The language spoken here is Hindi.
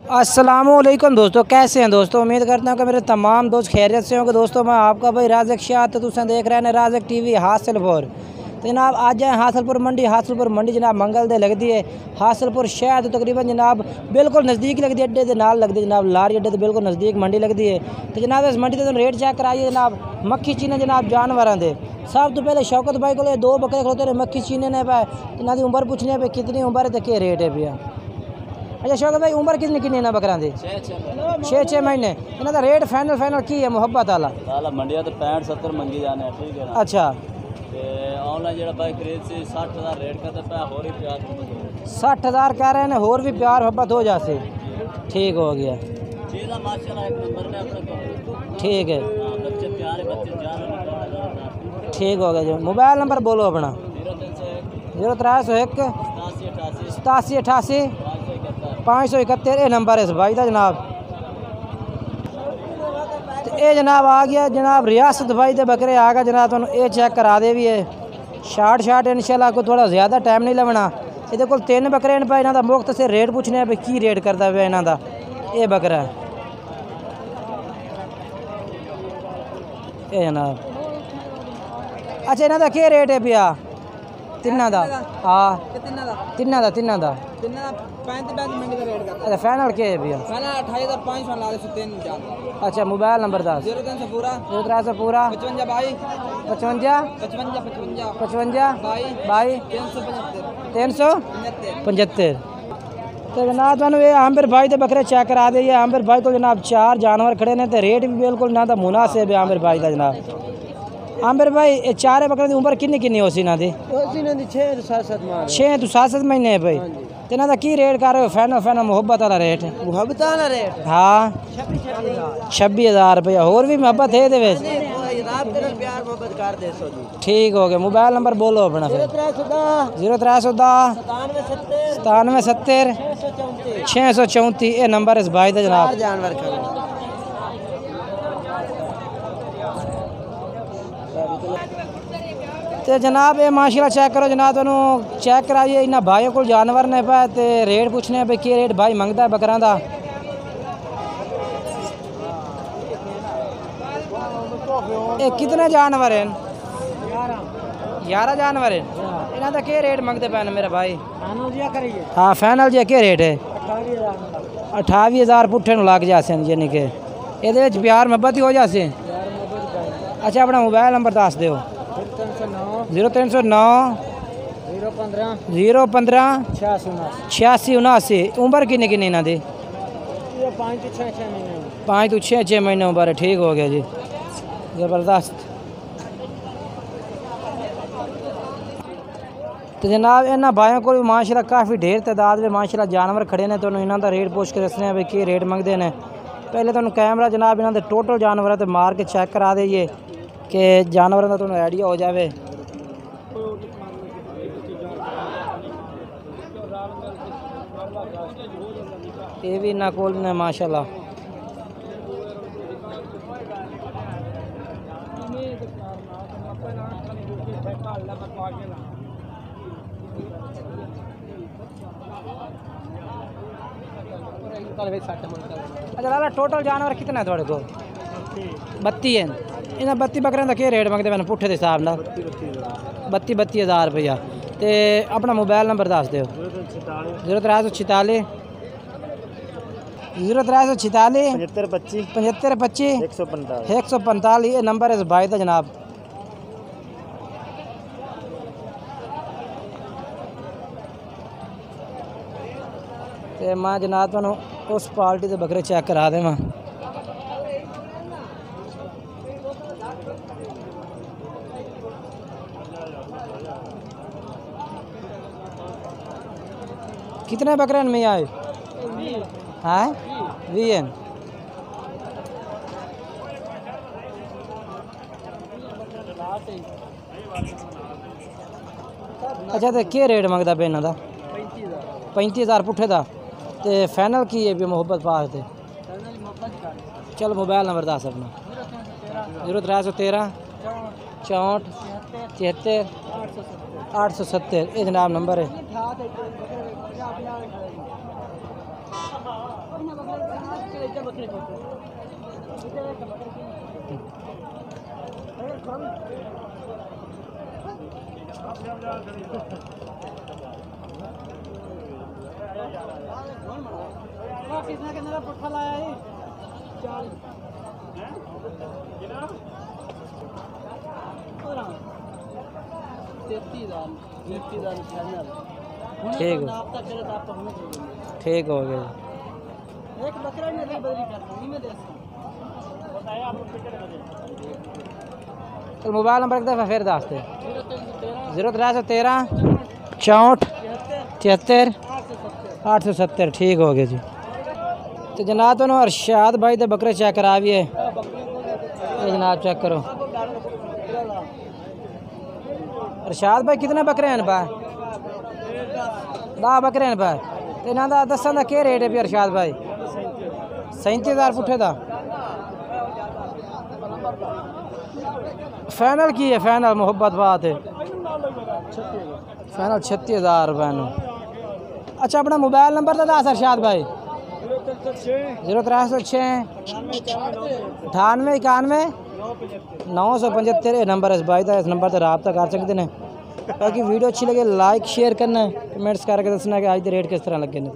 अस्सलामुअलैकुम दोस्तों, कैसे हैं दोस्तों। उम्मीद करता हूँ कि मेरे तमाम दोस्त खैरियत से होंगे। दोस्तों मैं आपका भाई राज़क शाह, तो तुम देख रहे हैं राज़क टीवी हासिलपुर। तो जनाब आज जाए हासिलपुर मंडी जनाब मंगल दे लगती है। हासिलपुर शहर तो तकरीबन जनाब बिल्कुल नज़दीक लगती है, अड्डे के नाल लगती है जनाब, लारी अड्डे तो बिल्कुल नज़दीक मंडी लगती है। तो जनाब इस मंडी से रेट चेक कराइए जनाब। मक्खी चीने जनाब जानवर दे सब तो पहले शौकत भाई को दो बकरे खड़ोते रहे मक्खी चीने ने पाए। इन्हों की उम्र पूछने पे कितनी उम्र है तो क्या रेट है भैया। अच्छा शौकत भाई उम्र कितनी कितनी ना बकरा दी? 6 महीने। इन्हों का रेट फाइनल की है मुहब्बत वाला? मंडिया तो 65-70 मंगी जाने, ठीक है ना। अच्छा ऑनलाइन जो भाई खरीद से 60,000 रेट का तो होर ही प्यार 60,000 कह रहे हैं, होर भी प्यार मोहब्बत हो जाते। ठीक हो गया, माशाल्लाह एक नंबर में अपने ठीक है, बच्चे प्यारे बच्चे जान। ठीक हो गया। जो मोबाइल नंबर बोलो अपना? 0301 87 88 571 ये नंबर है इस भाई का जनाब। तो ये जनाब आ गया जनाब रियासत भाई के बकरे आ गया जनाब। तुम ये चेक करा दे भी है शार्ट इंशाल्लाह को थोड़ा ज़्यादा टाइम नहीं लगना। ये को 3 बकरे इन पर इन्हों का मुफ्त से रेट पूछने पे की रेट करता है इन्हों का ये बकरा ये जनाब। अच्छा इन्हों का क्या रेट है भैया तिना का? हाँ तिना का अच्छा फाइनल क्या है भैया? 28,500। अच्छा मोबाइल नंबर 10 0300 पूरा 55 375। तो जनाब तुम ये आमिर भाई के बकरे चेक करा दे। आमिर भाई को जनाब 4 जानवर खड़े ने, तो रेट भी बिल्कुल ना तो मुनासिब है आमिर भाई का जनाब। आमिर भाई ये 4 बकरे की उम्र किन्नी किन्नी होसी ना दी? 6 तो 7 महीने है भाई। तो इन्हों का की रेट कर रहे हो? फाइनल मुहब्बत वाला रेट? हाँ 26,000 रुपया। होर भी मुहब्बत है ये? ठीक हो गया। मोबाइल नंबर बोलो अपना फिर? 0310 97 70 634 ये नंबर इस भाई का जनाब। तो जनाब ये माशाल्लाह चेक करो जनाब। तुम चेक कराइए इन्होंने भाइयों को जानवर ने पाए तो रेट पूछने पे कि रेट भाई मंगता है बकरा का। ये कितने जानवर हैं? 11 जानवर हैं। इन्हों का क्या रेट मंगते पे मेरा भाई? हाँ फाइनल जी क्या रेट है? 28,000 पुट्ठे लग जाते हैं यानी कि ये प्यार मोहब्बत ही हो जाते। अच्छा अपना मोबाइल नंबर दस दो? 0309 015 86 79। उम्र किन्नी किन्नी इन्हों की? 5 तो 6 महीने उम्र है। ठीक हो गया जी, ज़बरदस्त। तो जनाब इन्होंने भाइयों को भी माशाल्लाह काफ़ी ढेर तादाद में माशाल्लाह जानवर खड़े ने। तो इन्हों का रेट पूछ के दसने भी कि रेट मंगते हैं। पहले तो कैमरा जनाब इन्हों के टोटल जानवर तो मार के चेक करा दीजिए कि जानवर का तुम्हें आइडिया हो जाए। ये भी इन्होंने कोल ने माशाल्लाह। अच्छा लाला टोटल जानवर कितना है थोड़े को? 32 है। इन्हें 32 बकरे का क्या रेट मंगते मैंने पुट्ठे के हिसाब न? 32,000 रुपया। तो अपना मोबाइल नंबर दस दो? 0346 75 25 145 ये नंबर है इस भाई का जनाब। तो मैं जनाब तुम उस पार्टी के बकरे चेक करा देव। कितने बकरे में आए? हाँ 20। अच्छा तो क्या रेट मंगता पे इन्हों का? 35,000 पुट्ठे का। तो फाइनल की है भी मुहब्बत पास थे? चल मोबाइल नंबर दस अपना? 0313 64 73 870 ये जनाब नंबर है। किसने के पुट्ठा लाया है 40 ठीक हो गया। एक बकरा में बदली करता हूं मैं बताया आप चल मोबाइल नंबर एक दफ़ा फिर दस दे 0313 64 73 870 ठीक हो गया जी। तो जनाब तो अरशाद भाई दे बकरे चेक कराविए ये जनाब चेक करो। अरशाद भाई कितने बकरे हैं पा 10 बकरे हैं पा इन्हों का दसन का क्या रेट है भी अरशाद भाई 37,000 पुट्ठे का फाइनल की है फाइनल मोहब्बत बात है फाइनल 36,000 रुपये नो। अच्छा अपना मोबाइल नंबर तो दस अरशाद भाई 0306 98 91 975 नंबर इस भाई का इस नंबर पर रब्ता कर सकते हैं। बाकी वीडियो अच्छी लगे लाइक शेयर करना कमेंट्स करके दसना कि आज के रेट किस तरह लगे ने।